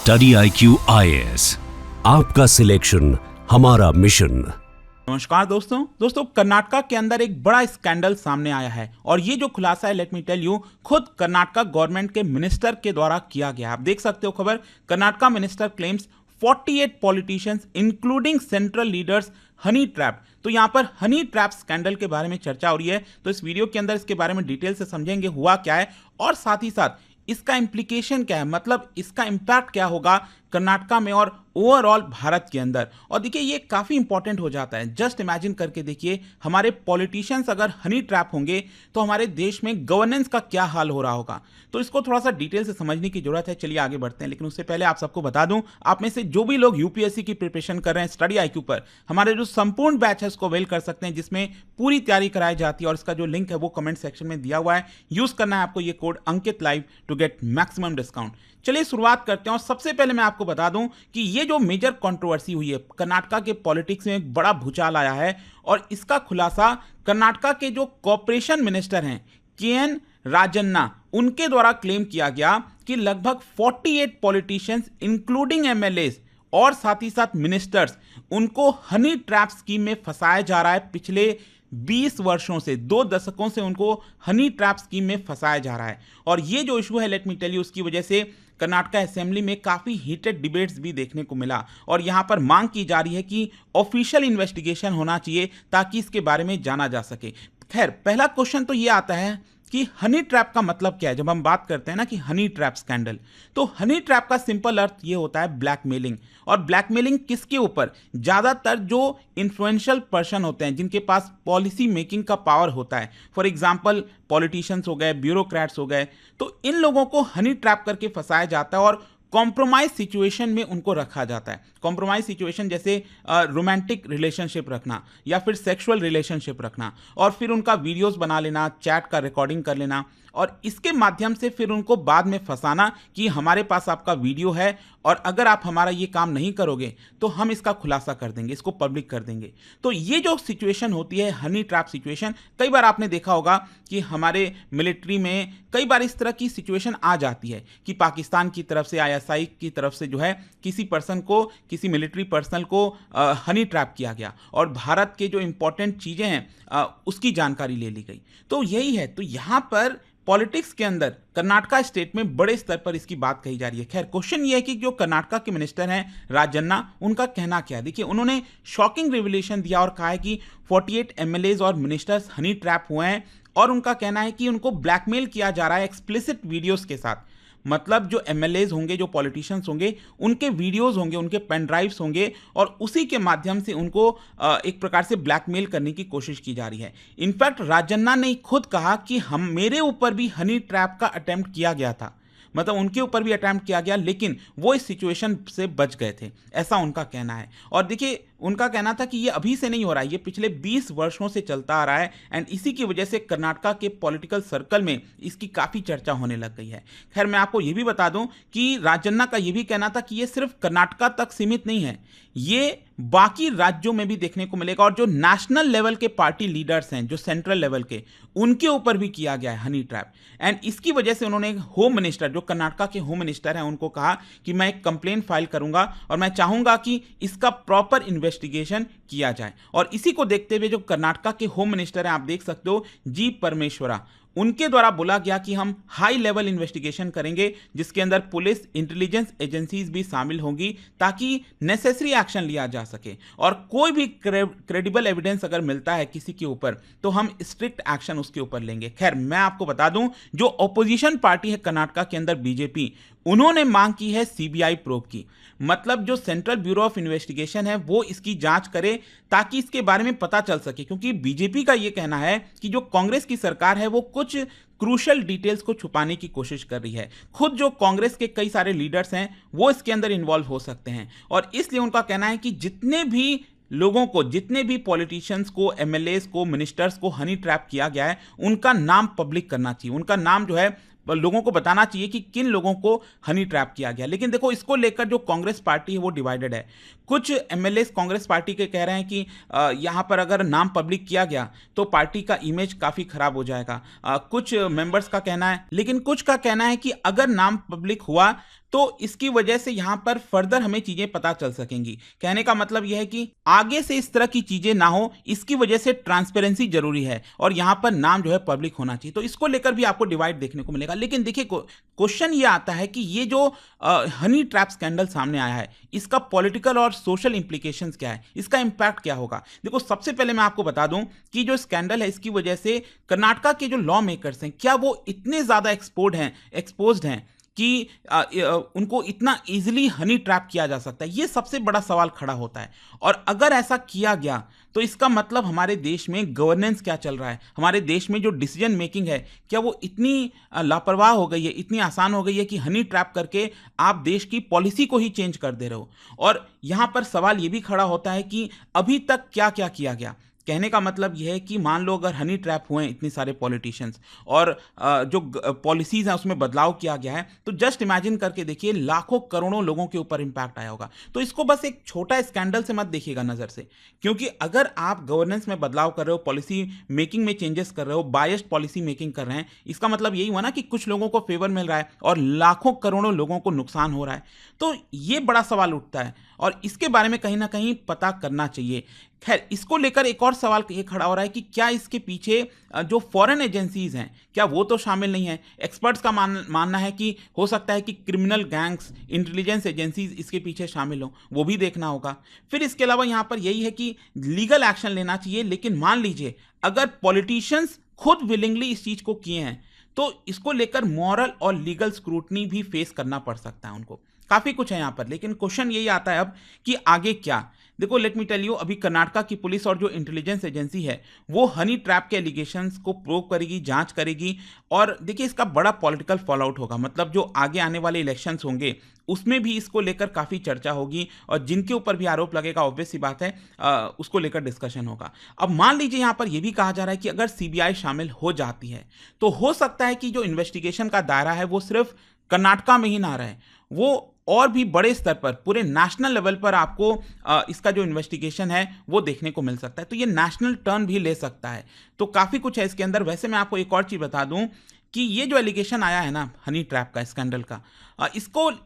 Study IQ IAS, आपका selection हमारा mission. नमस्कार दोस्तों कर्नाटक के अंदर एक बड़ा स्कैंडल सामने आया है और ये जो खुलासा है, लेट मी टेल यू, खुद कर्नाटक गवर्नमेंट के मिनिस्टर के द्वारा किया गया। आप देख सकते हो खबर, Karnataka minister claims 48 politicians including central leaders honey trap. तो यहां पर हनी ट्रैप स्कैंडल के बारे में चर्चा हो रही है, तो इस वीडियो के अंदर इसके बारे में डिटेल से समझेंगे हुआ क्या है और साथ ही साथ इसका इंप्लीकेशन क्या है, मतलब इसका इंपैक्ट क्या होगा कर्नाटक में और ओवरऑल भारत के अंदर। और देखिए ये काफ़ी इंपॉर्टेंट हो जाता है। जस्ट इमेजिन करके देखिए, हमारे पॉलिटिशियंस अगर हनी ट्रैप होंगे तो हमारे देश में गवर्नेंस का क्या हाल हो रहा होगा। तो इसको थोड़ा सा डिटेल से समझने की जरूरत है। चलिए आगे बढ़ते हैं, लेकिन उससे पहले आप सबको बता दूं, आप में से जो भी लोग यूपीएससी की प्रिपरेशन कर रहे हैं स्टडी IQ पर, हमारे जो संपूर्ण बैच है उसको अवेल कर सकते हैं, जिसमें पूरी तैयारी कराई जाती है और इसका जो लिंक है वो कमेंट सेक्शन में दिया हुआ है। यूज करना है आपको ये code Ankit live to get maximum discount. चलिए शुरुआत करते हैं और सबसे पहले मैं आपको बता दूं कि ये जो मेजर कंट्रोवर्सी हुई है, कर्नाटक के पॉलिटिक्स में एक बड़ा भूचाल आया है और इसका खुलासा कर्नाटक के जो कॉर्पोरेशन मिनिस्टर हैं KN राजन्ना, उनके द्वारा क्लेम किया गया कि लगभग 48 पॉलिटिशियंस इंक्लूडिंग MLAs और साथ ही साथ मिनिस्टर्स, उनको हनी ट्रैप स्कीम में फंसाया जा रहा है। पिछले 20 वर्षों से, 2 दशकों से उनको हनी ट्रैप स्कीम में फंसाया जा रहा है। और ये जो इशू है, लेट मी टेल यू, उसकी वजह से कर्नाटक असेंबली में काफ़ी हीटेड डिबेट्स भी देखने को मिला और यहाँ पर मांग की जा रही है कि ऑफिशियल इन्वेस्टिगेशन होना चाहिए ताकि इसके बारे में जाना जा सके। खैर, पहला क्वेश्चन तो ये आता है कि हनी ट्रैप का मतलब क्या है। जब हम बात करते हैं ना कि हनी ट्रैप स्कैंडल, तो हनी ट्रैप का सिंपल अर्थ ये होता है ब्लैकमेलिंग। और ब्लैकमेलिंग किसके ऊपर? ज़्यादातर जो इन्फ्लुएंशियल पर्सन होते हैं, जिनके पास पॉलिसी मेकिंग का पावर होता है, फॉर एग्जांपल पॉलिटिशियंस हो गए, ब्यूरोक्रेट्स हो गए, तो इन लोगों को हनी ट्रैप करके फंसाया जाता है और कॉम्प्रोमाइज सिचुएशन में उनको रखा जाता है। कॉम्प्रोमाइज सिचुएशन जैसे रोमांटिक रिलेशनशिप रखना या फिर सेक्सुअल रिलेशनशिप रखना, और फिर उनका वीडियोस बना लेना, चैट का रिकॉर्डिंग कर लेना, और इसके माध्यम से फिर उनको बाद में फंसाना कि हमारे पास आपका वीडियो है और अगर आप हमारा ये काम नहीं करोगे तो हम इसका खुलासा कर देंगे, इसको पब्लिक कर देंगे। तो ये जो सिचुएशन होती है हनी ट्रैप सिचुएशन, कई बार आपने देखा होगा कि हमारे मिलिट्री में कई बार इस तरह की सिचुएशन आ जाती है कि पाकिस्तान की तरफ से, ISI की तरफ से जो है किसी पर्सन को, किसी मिलिट्री पर्सनल को हनी ट्रैप किया गया और भारत के जो इंपॉर्टेंट चीज़ें हैं उसकी जानकारी ले ली गई। तो यही है, तो यहाँ पर पॉलिटिक्स के अंदर कर्नाटक स्टेट में बड़े स्तर पर इसकी बात कही जा रही है। खैर, क्वेश्चन ये है कि जो कर्नाटक के मिनिस्टर हैं राजन्ना, उनका कहना क्या है। देखिए, उन्होंने शॉकिंग रिवीलेशन दिया और कहा है कि 48 MLAs और मिनिस्टर्स हनी ट्रैप हुए हैं और उनका कहना है कि उनको ब्लैकमेल किया जा रहा है एक्सप्लिसिट वीडियोस के साथ। मतलब जो MLAs होंगे, जो पॉलिटिशियंस होंगे, उनके वीडियोस होंगे, उनके पेन ड्राइव्स होंगे और उसी के माध्यम से उनको एक प्रकार से ब्लैकमेल करने की कोशिश की जा रही है। इनफैक्ट राजन्ना ने खुद कहा कि मेरे ऊपर भी हनी ट्रैप का अटेम्प्ट किया गया था, मतलब उनके ऊपर भी अटेम्प्ट किया गया, लेकिन वो इस सिचुएशन से बच गए थे, ऐसा उनका कहना है। और देखिए, उनका कहना था कि ये अभी से नहीं हो रहा है, ये पिछले 20 वर्षों से चलता आ रहा है एंड इसी की वजह से कर्नाटक के पॉलिटिकल सर्कल में इसकी काफ़ी चर्चा होने लग गई है। खैर, मैं आपको ये भी बता दूं कि राजन्ना का ये भी कहना था कि ये सिर्फ कर्नाटक तक सीमित नहीं है, ये बाकी राज्यों में भी देखने को मिलेगा और जो नेशनल लेवल के पार्टी लीडर्स हैं, जो सेंट्रल लेवल के, उनके ऊपर भी किया गया है हनी ट्रैप। एंड इसकी वजह से उन्होंने होम मिनिस्टर, जो कर्नाटक के होम मिनिस्टर हैं, उनको कहा कि मैं एक कंप्लेन फाइल करूंगा और मैं चाहूंगा कि इसका प्रॉपर इन्वेस्टिगेशन किया जाए। और इसी को देखते हुए जो कर्नाटक के होम मिनिस्टर हैं, आप देख सकते हो, जी परमेश्वरा, उनके द्वारा बोला गया कि हम हाई लेवल इन्वेस्टिगेशन करेंगे जिसके अंदर पुलिस, इंटेलिजेंस एजेंसीज भी शामिल होंगी ताकि नेसेसरी एक्शन लिया जा सके और कोई भी क्रेडिबल एविडेंस अगर मिलता है किसी के ऊपर तो हम स्ट्रिक्ट एक्शन उसके ऊपर लेंगे। खैर, मैं आपको बता दूं, जो ऑपोजिशन पार्टी है कर्नाटक के अंदर BJP, उन्होंने मांग की है CBI प्रोब की, मतलब जो सेंट्रल ब्यूरो ऑफ इन्वेस्टिगेशन है वो इसकी जांच करे ताकि इसके बारे में पता चल सके। क्योंकि BJP का ये कहना है कि जो कांग्रेस की सरकार है वो कुछ क्रूशल डिटेल्स को छुपाने की कोशिश कर रही है। खुद जो कांग्रेस के कई सारे लीडर्स हैं वो इसके अंदर इन्वॉल्व हो सकते हैं और इसलिए उनका कहना है कि जितने भी लोगों को, जितने भी पॉलिटिशियंस को, MLAs को, मिनिस्टर्स को हनी ट्रैप किया गया है, उनका नाम पब्लिक करना चाहिए, उनका नाम जो है लोगों को बताना चाहिए कि किन लोगों को हनी ट्रैप किया गया। लेकिन देखो, इसको लेकर जो कांग्रेस पार्टी है वो डिवाइडेड है। कुछ एमएलए कांग्रेस पार्टी के कह रहे हैं कि यहाँ पर अगर नाम पब्लिक किया गया तो पार्टी का इमेज काफ़ी खराब हो जाएगा। कुछ मेंबर्स का कहना है, लेकिन कुछ का कहना है कि अगर नाम पब्लिक हुआ तो इसकी वजह से यहाँ पर फर्दर हमें चीज़ें पता चल सकेंगी। कहने का मतलब यह है कि आगे से इस तरह की चीज़ें ना हो, इसकी वजह से ट्रांसपेरेंसी जरूरी है और यहाँ पर नाम जो है पब्लिक होना चाहिए। तो इसको लेकर भी आपको डिवाइड देखने को मिलेगा। लेकिन देखिए, क्वेश्चन ये आता है कि ये जो हनी ट्रैप स्कैंडल सामने आया है, इसका पॉलिटिकल और सोशल इंप्लीकेशंस क्या है, इसका इंपैक्ट क्या होगा। देखो, सबसे पहले मैं आपको बता दूं कि जो स्कैंडल है इसकी वजह से कर्नाटका के जो लॉ मेकर्स हैं, क्या वो इतने ज़्यादा एक्सपोज्ड हैं कि उनको इतना इजीली हनी ट्रैप किया जा सकता है, ये सबसे बड़ा सवाल खड़ा होता है। और अगर ऐसा किया गया तो इसका मतलब हमारे देश में गवर्नेंस क्या चल रहा है, हमारे देश में जो डिसीजन मेकिंग है, क्या वो इतनी लापरवाह हो गई है, इतनी आसान हो गई है कि हनी ट्रैप करके आप देश की पॉलिसी को ही चेंज कर दे रहे हो। और यहाँ पर सवाल ये भी खड़ा होता है कि अभी तक क्या क्या किया गया। कहने का मतलब यह है कि मान लो अगर हनी ट्रैप हुए इतने सारे पॉलिटिशियंस और जो पॉलिसीज़ हैं उसमें बदलाव किया गया है, तो जस्ट इमेजिन करके देखिए लाखों करोड़ों लोगों के ऊपर इम्पैक्ट आया होगा। तो इसको बस एक छोटा स्कैंडल से मत देखिएगा नज़र से, क्योंकि अगर आप गवर्नेंस में बदलाव कर रहे हो, पॉलिसी मेकिंग में चेंजेस कर रहे हो, बायस्ड पॉलिसी मेकिंग कर रहे हैं, इसका मतलब यही हुआ ना कि कुछ लोगों को फेवर मिल रहा है और लाखों करोड़ों लोगों को नुकसान हो रहा है। तो ये बड़ा सवाल उठता है और इसके बारे में कहीं ना कहीं पता करना चाहिए। खैर, इसको लेकर एक और सवाल ये खड़ा हो रहा है कि क्या इसके पीछे जो फॉरेन एजेंसीज हैं, क्या वो तो शामिल नहीं है। एक्सपर्ट्स का मानना है कि हो सकता है कि क्रिमिनल गैंग्स, इंटेलिजेंस एजेंसीज इसके पीछे शामिल हो, वो भी देखना होगा। फिर इसके अलावा यहाँ पर यही है कि लीगल एक्शन लेना चाहिए, लेकिन मान लीजिए अगर पॉलिटिशियंस खुद विलिंगली इस चीज़ को किए हैं तो इसको लेकर मॉरल और लीगल स्क्रूटनी भी फेस करना पड़ सकता है उनको। काफ़ी कुछ है यहाँ पर, लेकिन क्वेश्चन यही आता है अब कि आगे क्या। देखो, लेट मी टेल यू, अभी कर्नाटका की पुलिस और जो इंटेलिजेंस एजेंसी है वो हनी ट्रैप के एलिगेशंस को प्रूव करेगी, जांच करेगी। और देखिए, इसका बड़ा पॉलिटिकल फॉलोआउट होगा, मतलब जो आगे आने वाले इलेक्शंस होंगे उसमें भी इसको लेकर काफ़ी चर्चा होगी और जिनके ऊपर भी आरोप लगेगा, ऑब्वियस सी बात है, उसको लेकर डिस्कशन होगा। अब मान लीजिए यहाँ पर यह भी कहा जा रहा है कि अगर सीबीआई शामिल हो जाती है तो हो सकता है कि जो इन्वेस्टिगेशन का दायरा है वो सिर्फ कर्नाटका में ही ना रहे, वो और भी बड़े स्तर पर, पूरे नेशनल लेवल पर आपको इसका जो इन्वेस्टिगेशन है वो देखने को मिल सकता है। तो ये नेशनल टर्न भी ले सकता है। तो काफ़ी कुछ है इसके अंदर। वैसे मैं आपको एक और चीज़ बता दूं कि ये जो एलिगेशन आया है ना हनी ट्रैप का, स्कैंडल का,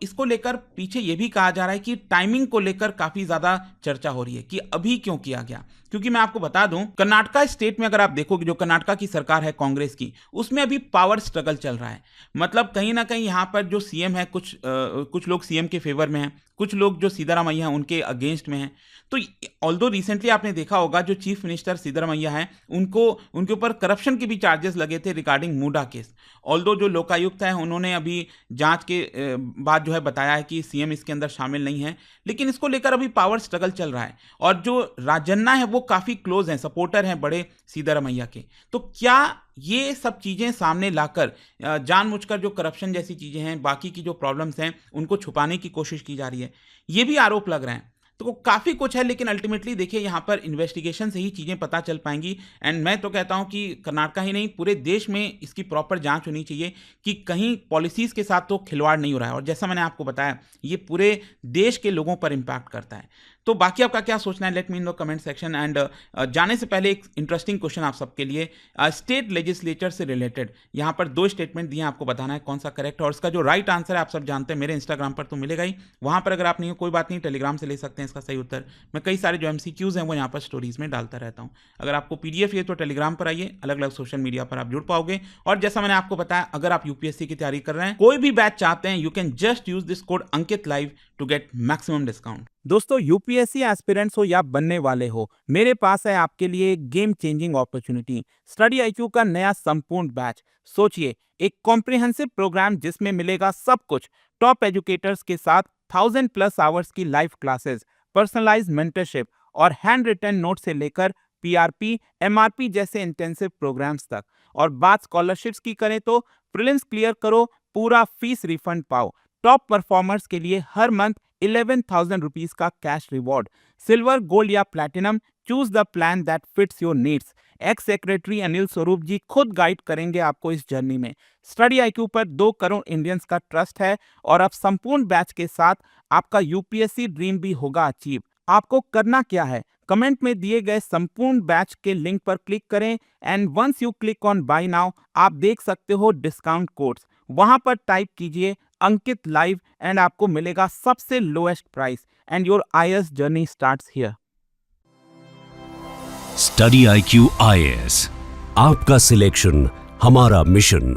इसको लेकर पीछे ये भी कहा जा रहा है कि टाइमिंग को लेकर काफ़ी ज़्यादा चर्चा हो रही है कि अभी क्यों किया गया। क्योंकि मैं आपको बता दूं, कर्नाटका स्टेट में अगर आप देखोगे, जो कर्नाटका की सरकार है कांग्रेस की, उसमें अभी पावर स्ट्रगल चल रहा है। मतलब कहीं ना कहीं यहाँ पर जो सीएम है, कुछ लोग सीएम के फेवर में हैं, कुछ लोग जो सिद्धरामैया हैं उनके अगेंस्ट में हैं। तो ऑल्दो रिसेंटली आपने देखा होगा जो चीफ मिनिस्टर सिद्धरामैया हैं उनके ऊपर करप्शन के भी चार्जेस लगे थे रिगार्डिंग मूडा केस। ऑल्दो जो लोकायुक्त है उन्होंने अभी जांच के बाद जो है बताया है कि सीएम इसके अंदर शामिल नहीं है, लेकिन इसको लेकर अभी पावर स्ट्रगल चल रहा है और जो राजन्ना है वो काफ़ी क्लोज हैं, सपोर्टर हैं बड़े सिद्धरामैया के। तो क्या ये सब चीज़ें सामने लाकर जानबूझकर जो करप्शन जैसी चीज़ें हैं, बाकी की जो प्रॉब्लम्स हैं, उनको छुपाने की कोशिश की जा रही है, ये भी आरोप लग रहे हैं। तो काफ़ी कुछ है, लेकिन अल्टीमेटली देखिए यहाँ पर इन्वेस्टिगेशन से ही चीज़ें पता चल पाएंगी। एंड मैं तो कहता हूँ कि कर्नाटका ही नहीं, पूरे देश में इसकी प्रॉपर जांच होनी चाहिए कि कहीं पॉलिसीज़ के साथ तो खिलवाड़ नहीं हो रहा है। और जैसा मैंने आपको बताया, ये पूरे देश के लोगों पर इम्पैक्ट करता है। तो बाकी आपका क्या सोचना है, let me know comment section. And जाने से पहले एक इंटरेस्टिंग क्वेश्चन आप सबके लिए, स्टेट लेजिस्लेचर से रिलेटेड यहाँ पर 2 स्टेटमेंट दिए, आपको बताना है कौन सा करेक्ट है और इसका जो राइट आंसर है आप सब जानते हैं, मेरे इंस्टाग्राम पर तो मिलेगा ही। वहाँ पर अगर आप नहीं हो कोई बात नहीं, टेलीग्राम से ले सकते हैं इसका सही उत्तर। मैं कई सारे जो MCQs हैं वो यहाँ पर स्टोरीज में डालता रहता हूँ। अगर आपको PDF है तो टेलीग्राम पर आइए, अलग अलग सोशल मीडिया पर आप जुड़ पाओगे। और जैसा मैंने आपको बताया, अगर आप UPSC की तैयारी कर रहे हैं, कोई भी बैच चाहते हैं, you can just use this code Ankit live to get maximum discount. दोस्तों, यूपीएससी एस्पिरेंट्स हो या बनने वाले हो, मेरे पास है आपके लिए game changing opportunity, study IQ का नया संपूर्ण बैच। सोचिए, एक कॉम्प्रिहेंसिव प्रोग्राम जिसमें मिलेगा सब कुछ, टॉप एजुकेटर्स के साथ 1000+ आवर्स की लाइव क्लासेस, पर्सनलाइज्ड मेंटरशिप और हैंड रिटन नोट से लेकर PRP, MRP जैसे इंटेंसिव प्रोग्राम्स तक। और बात स्कॉलरशिप्स की करें तो प्रीलिम्स क्लियर करो, पूरा फीस रिफंड पाओ। टॉप परफॉर्मर्स के लिए हर मंथ 11,000 रुपीज का कैश रिवॉर्ड। सिल्वर, गोल्ड या platinum, choose the plan that fits your needs. X secretary Anil Swarup जी खुद गाइड करेंगे आपको इस जर्नी में। स्टडी IQ पर 2 करोड़ इंडियंस का ट्रस्ट है और अब संपूर्ण बैच के साथ आपका यूपीएससी ड्रीम भी होगा अचीव। आपको करना क्या है, कमेंट में दिए गए संपूर्ण बैच के लिंक पर क्लिक करें and once you click on buy now आप देख सकते हो डिस्काउंट कोड्स, वहां पर टाइप कीजिए अंकित लाइव एंड आपको मिलेगा सबसे lowest price and your IAS journey starts here. Study IQ IAS, आपका सिलेक्शन हमारा मिशन।